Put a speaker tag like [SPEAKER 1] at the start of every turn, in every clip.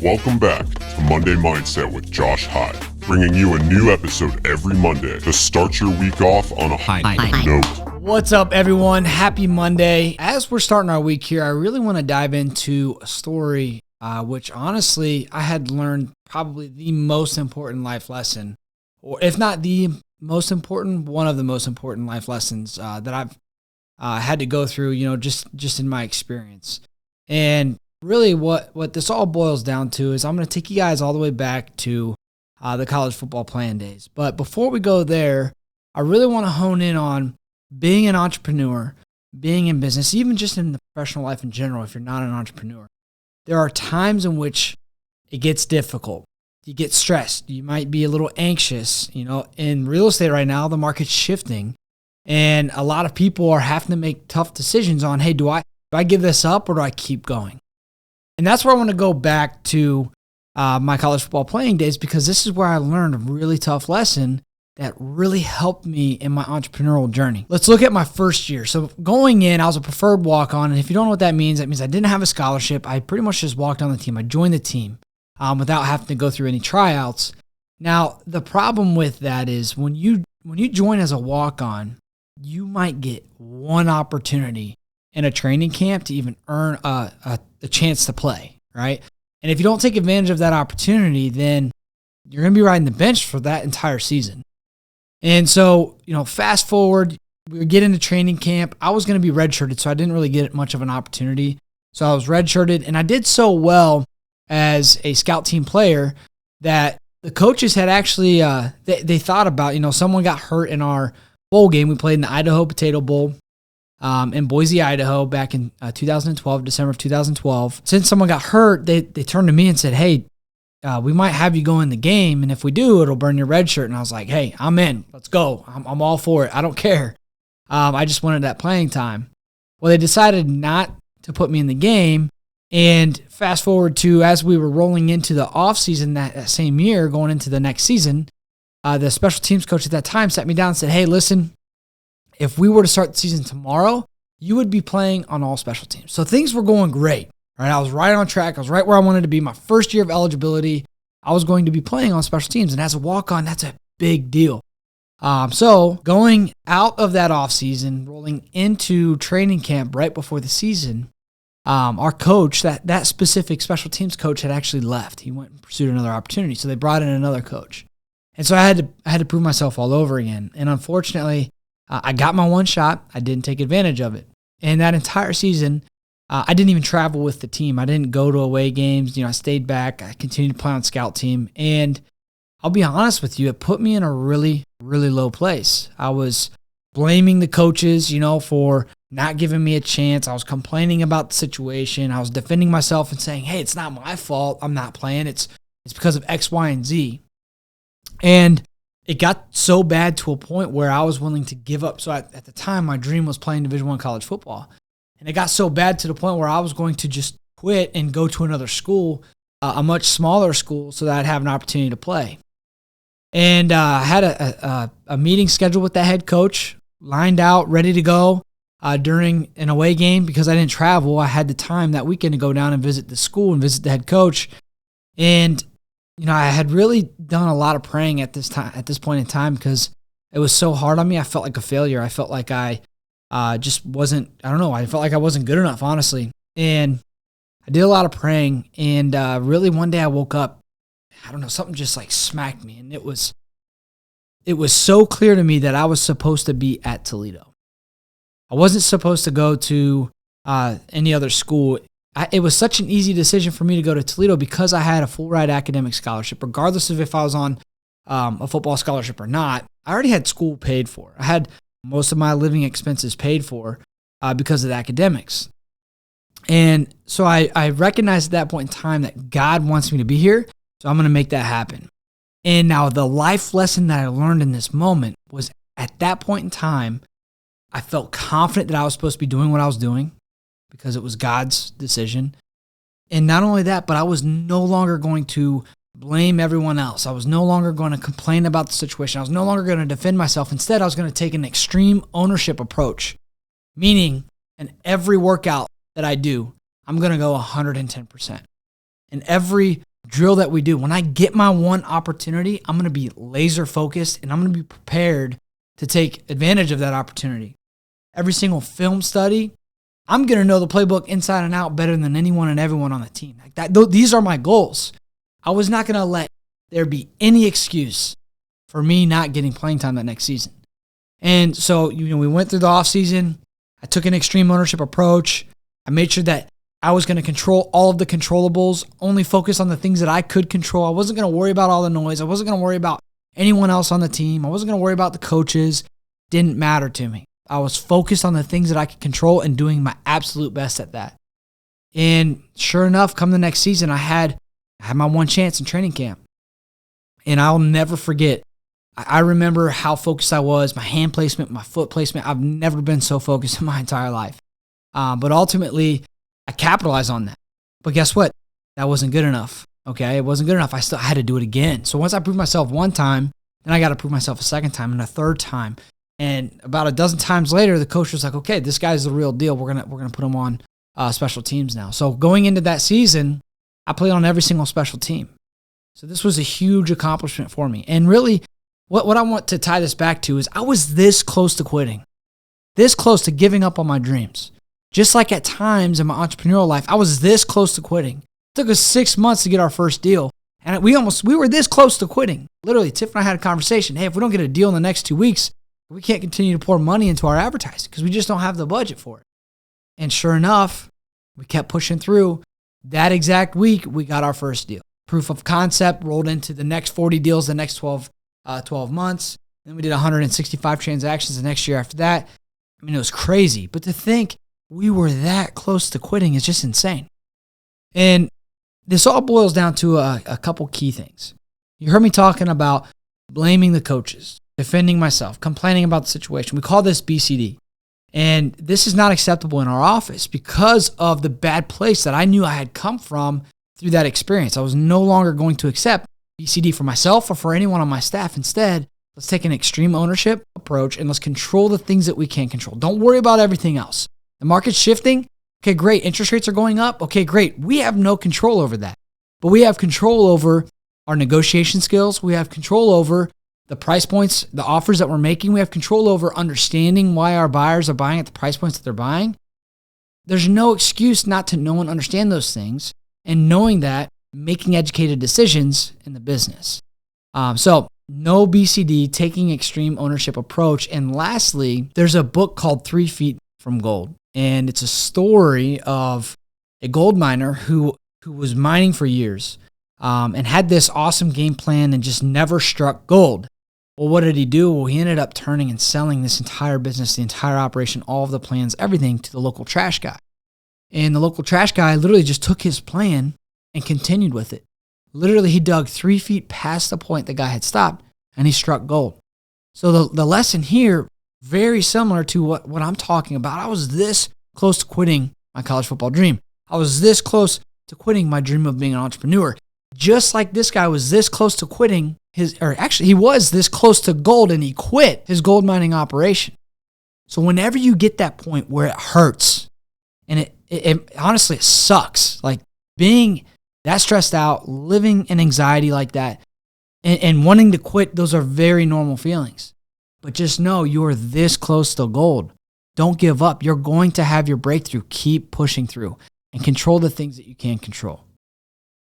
[SPEAKER 1] Welcome back to Monday Mindset with Josh Hyde, bringing you a new episode every Monday to start your week off on a high note.
[SPEAKER 2] What's up, everyone? Happy Monday. As we're starting our week here, I really want to dive into a story which honestly I had learned probably the most important life lesson, or if not the most important, one of the most important life lessons that I've had to go through, just in my experience. And really what this all boils down to is I'm going to take you guys all the way back to the college football playing days. But before we go there, I really want to hone in on being an entrepreneur, being in business, even just in the professional life in general, if you're not an entrepreneur. There are times in which it gets difficult. You get stressed. You might be a little anxious. In real estate right now, the market's shifting. And a lot of people are having to make tough decisions on, hey, do I give this up or do I keep going? And that's where I want to go back to my college football playing days, because this is where I learned a really tough lesson that really helped me in my entrepreneurial journey. Let's look at my first year. So going in, I was a preferred walk-on. And if you don't know what that means I didn't have a scholarship. I pretty much just walked on the team. I joined the team without having to go through any tryouts. Now, the problem with that is when you join as a walk-on, you might get one opportunity in a training camp to even earn a chance to play, right? And if you don't take advantage of that opportunity, then you're going to be riding the bench for that entire season. And so, fast forward, we get into training camp. I was going to be redshirted, so I didn't really get much of an opportunity. So I was redshirted, and I did so well as a scout team player that the coaches had actually, they thought about, someone got hurt in our bowl game. We played in the Idaho Potato Bowl in Boise, Idaho back in 2012, December of 2012. Since someone got hurt, they turned to me and said, hey, we might have you go in the game, and if we do, it'll burn your red shirt. And I was like, hey, I'm in. Let's go. I'm all for it. I don't care. I just wanted that playing time. Well, they decided not to put me in the game, and fast forward to as we were rolling into the offseason that same year, going into the next season, the special teams coach at that time sat me down and said, hey, listen, if we were to start the season tomorrow, you would be playing on all special teams. So things were going great. Right, I was right on track. I was right where I wanted to be. My first year of eligibility, I was going to be playing on special teams. And as a walk-on, that's a big deal. So going out of that offseason, rolling into training camp right before the season, our coach, that specific special teams coach had actually left. He went and pursued another opportunity. So they brought in another coach. And so I had to prove myself all over again. And unfortunately, I got my one shot. I didn't take advantage of it. And that entire season, I didn't even travel with the team. I didn't go to away games. I stayed back. I continued to play on scout team. And I'll be honest with you, it put me in a really, really low place. I was blaming the coaches, for not giving me a chance. I was complaining about the situation. I was defending myself and saying, hey, it's not my fault. I'm not playing. It's because of X, Y, and Z. And it got so bad to a point where I was willing to give up. So at the time, my dream was playing Division I college football. And it got so bad to the point where I was going to just quit and go to another school, a much smaller school, so that I'd have an opportunity to play. And I had a meeting scheduled with the head coach, lined out, ready to go during an away game because I didn't travel. I had the time that weekend to go down and visit the school and visit the head coach. And I had really done a lot of praying at this point in time because it was so hard on me. I felt like a failure. I felt like I just wasn't, I felt like I wasn't good enough, honestly. And I did a lot of praying. And really one day I woke up, something just like smacked me. And it was so clear to me that I was supposed to be at Toledo. I wasn't supposed to go to any other school. It was such an easy decision for me to go to Toledo because I had a full ride academic scholarship, regardless of if I was on a football scholarship or not. I already had school paid for. I had most of my living expenses paid for because of the academics. And so I recognized at that point in time that God wants me to be here, so I'm going to make that happen. And now the life lesson that I learned in this moment was at that point in time, I felt confident that I was supposed to be doing what I was doing because it was God's decision. And not only that, but I was no longer going to blame everyone else. I was no longer going to complain about the situation. I was no longer going to defend myself. Instead, I was going to take an extreme ownership approach, meaning in every workout that I do, I'm going to go 110%. in every drill that we do. When I get my one opportunity, I'm going to be laser focused and I'm going to be prepared to take advantage of that opportunity. Every single film study, I'm going to know the playbook inside and out better than anyone and everyone on the team. Like that, these are my goals. I was not going to let there be any excuse for me not getting playing time that next season. And so, we went through the offseason. I took an extreme ownership approach. I made sure that I was going to control all of the controllables, only focus on the things that I could control. I wasn't going to worry about all the noise. I wasn't going to worry about anyone else on the team. I wasn't going to worry about the coaches. Didn't matter to me. I was focused on the things that I could control and doing my absolute best at that. And sure enough, come the next season, I had my one chance in training camp. And I'll never forget. I remember how focused I was, my hand placement, my foot placement. I've never been so focused in my entire life. But ultimately, I capitalized on that. But guess what? That wasn't good enough. Okay, it wasn't good enough. I still had to do it again. So once I proved myself one time, then I got to prove myself a second time and a third time. And about a dozen times later, the coach was like, "Okay, this guy's the real deal. We're gonna put him on special teams now." So going into that season, I played on every single special team. So this was a huge accomplishment for me. And really, what I want to tie this back to is I was this close to quitting, this close to giving up on my dreams. Just like at times in my entrepreneurial life, I was this close to quitting. It took us 6 months to get our first deal. And we were this close to quitting. Literally, Tiff and I had a conversation. Hey, if we don't get a deal in the next 2 weeks, we can't continue to pour money into our advertising because we just don't have the budget for it. And sure enough, we kept pushing through. That exact week, we got our first deal. Proof of concept rolled into the next 40 deals the next 12 months. Then we did 165 transactions the next year after that. I mean, it was crazy. But to think we were that close to quitting is just insane. And this all boils down to a couple key things. You heard me talking about blaming the coaches, defending myself, complaining about the situation. We call this BCD. And this is not acceptable in our office because of the bad place that I knew I had come from through that experience. I was no longer going to accept BCD for myself or for anyone on my staff. Instead, let's take an extreme ownership approach and let's control the things that we can control. Don't worry about everything else. The market's shifting. Okay, great. Interest rates are going up. Okay, great. We have no control over that. But we have control over our negotiation skills. We have control over the price points, the offers that we're making. We have control over understanding why our buyers are buying at the price points that they're buying. There's no excuse not to know and understand those things, and knowing that, making educated decisions in the business. So no BCD, taking extreme ownership approach. And lastly, there's a book called 3 Feet from Gold. And it's a story of a gold miner who was mining for years and had this awesome game plan and just never struck gold. Well, what did he do? Well, he ended up turning and selling this entire business, the entire operation, all of the plans, everything to the local trash guy. And the local trash guy literally just took his plan and continued with it. Literally, he dug 3 feet past the point the guy had stopped and he struck gold. So the lesson here, very similar to what I'm talking about. I was this close to quitting my college football dream. I was this close to quitting my dream of being an entrepreneur. Just like this guy was this close to quitting he was this close to gold and he quit his gold mining operation. So whenever you get that point where it hurts and it honestly, it sucks. Like being that stressed out, living in anxiety like that and wanting to quit, those are very normal feelings. But just know you're this close to gold. Don't give up. You're going to have your breakthrough. Keep pushing through and control the things that you can control.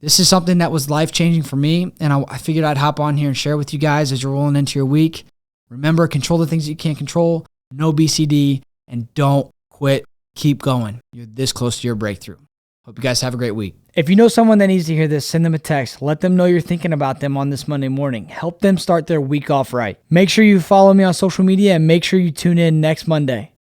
[SPEAKER 2] This is something that was life-changing for me, and I figured I'd hop on here and share with you guys as you're rolling into your week. Remember, control the things that you can't control, no BCD, and don't quit. Keep going. You're this close to your breakthrough. Hope you guys have a great week. If you know someone that needs to hear this, send them a text. Let them know you're thinking about them on this Monday morning. Help them start their week off right. Make sure you follow me on social media and make sure you tune in next Monday.